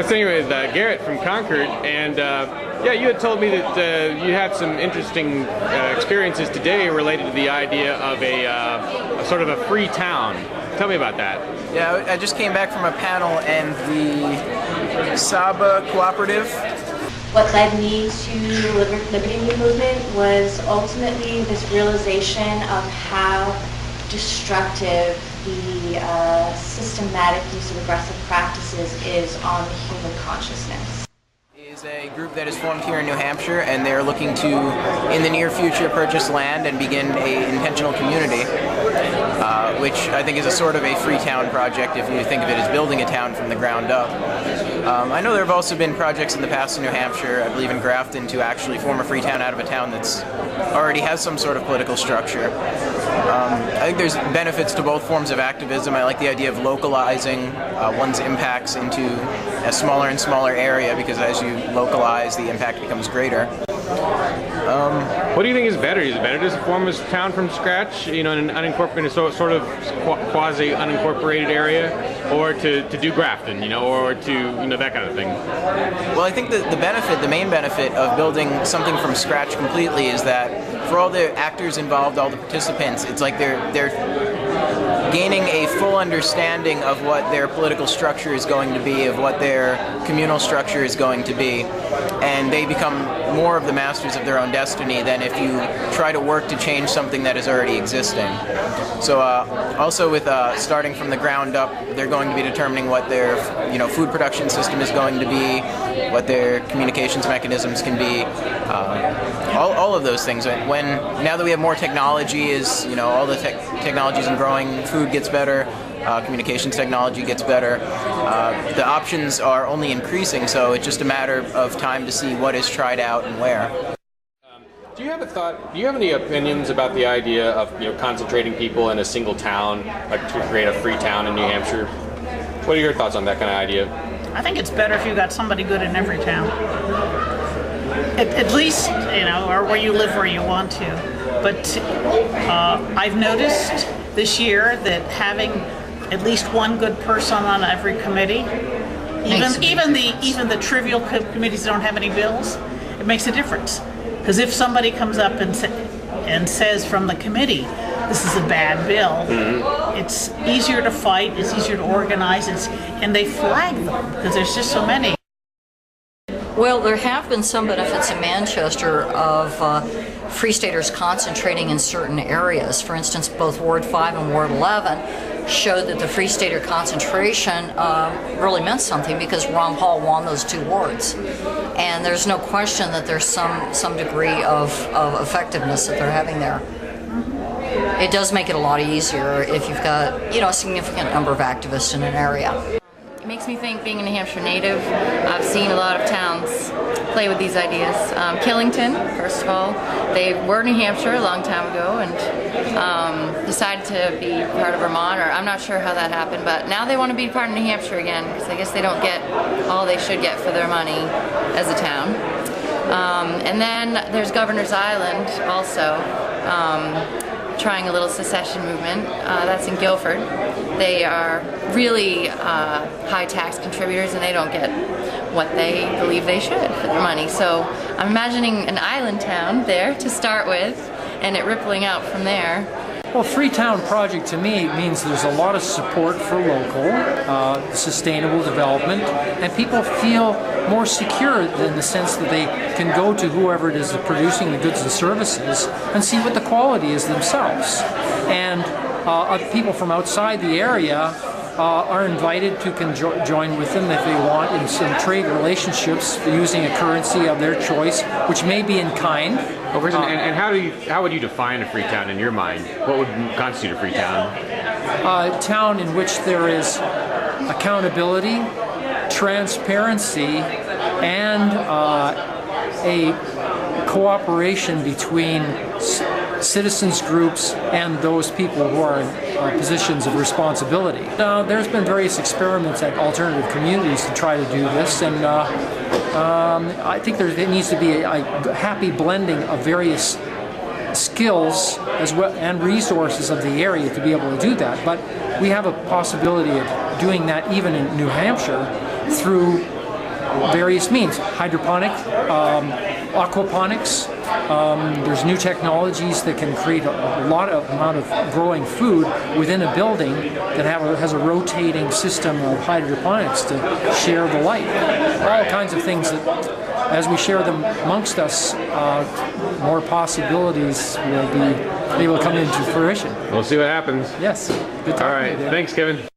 was sitting with Garrett from Concord, and yeah, you had told me that you had some interesting experiences today related to the idea of a sort of a free town. Tell me about that. Yeah, I just came back from a panel and the Saba Cooperative. What led me to the libertarian movement was ultimately this realization of how destructive the systematic use of aggressive practices is on the human consciousness. Is a group that is formed here in New Hampshire, and they're looking to, in the near future, purchase land and begin an intentional community, which I think is a sort of a free town project if you think of it as building a town from the ground up. I know there have also been projects in the past in New Hampshire, I believe in Grafton, to actually form a free town out of a town that's already has some sort of political structure. I think there's benefits to both forms of activism. I like the idea of localizing one's impacts into a smaller and smaller area, because as you localize, the impact becomes greater. What do you think is better? Is it better to form a town from scratch, you know, in an unincorporated, sort of quasi-unincorporated area, or to do Grafton, you know, or to, you know, that kind of thing? Well, I think that the main benefit of building something from scratch completely is that for all the actors involved, all the participants, it's like they're gaining a full understanding of what their political structure is going to be, of what their communal structure is going to be, and they become more of the masters of their own destiny than if you try to work to change something that is already existing. So also with starting from the ground up, they're going to be determining what their food production system is going to be, what their communications mechanisms can be, all of those things. Now that we have more technology, all the technologies in growing food gets better, communications technology gets better, the options are only increasing, so it's just a matter of time to see what is tried out and where. Do you have any opinions about the idea of, concentrating people in a single town, like to create a free town in New Hampshire? What are your thoughts on that kind of idea? I think it's better if you got somebody good in every town. At least, or where you live where you want to. But I've noticed this year that having at least one good person on every committee, even the trivial committees that don't have any bills, it makes a difference. Because if somebody comes up and says from the committee, this is a bad bill, it's easier to fight, it's easier to organize, and they flag them because there's just so many. Well, there have been some benefits in Manchester of Free Staters concentrating in certain areas. For instance, both Ward 5 and Ward 11 showed that the Free Stater concentration really meant something, because Ron Paul won those two wards. And there's no question that there's some degree of effectiveness that they're having there. It does make it a lot easier if you've got, a significant number of activists in an area. It makes me think, being a New Hampshire native, I've seen a lot of towns play with these ideas. Killington, first of all, they were New Hampshire a long time ago and decided to be part of Vermont, or I'm not sure how that happened, but now they want to be part of New Hampshire again, because I guess they don't get all they should get for their money as a town. And then there's Governor's Island also, trying a little secession movement. That's in Gilford. They are really high tax contributors, and they don't get what they believe they should for their money. So I'm imagining an island town there to start with, and it rippling out from there. Well, Free Town Project to me means there's a lot of support for local, sustainable development, and people feel more secure in the sense that they can go to whoever it is producing the goods and services and see what the quality is themselves. And people from outside the area are invited to join with them if they want in some trade relationships using a currency of their choice, which may be in kind. And how would you define a free town in your mind? What would constitute a free town? A town in which there is accountability, transparency, and a cooperation between citizens groups and those people who are in positions of responsibility. There's been various experiments at alternative communities to try to do this, and I think there needs to be a happy blending of various skills as well and resources of the area to be able to do that. But we have a possibility of doing that even in New Hampshire through various means. Hydroponic, aquaponics. There's new technologies that can create a lot of amount of growing food within a building that has a rotating system of hydroponics to share the light. All kinds of things that, as we share them amongst us, more possibilities will come into fruition. We'll see what happens. Yes. Good talking All right. to you, Dave. Thanks, Kevin.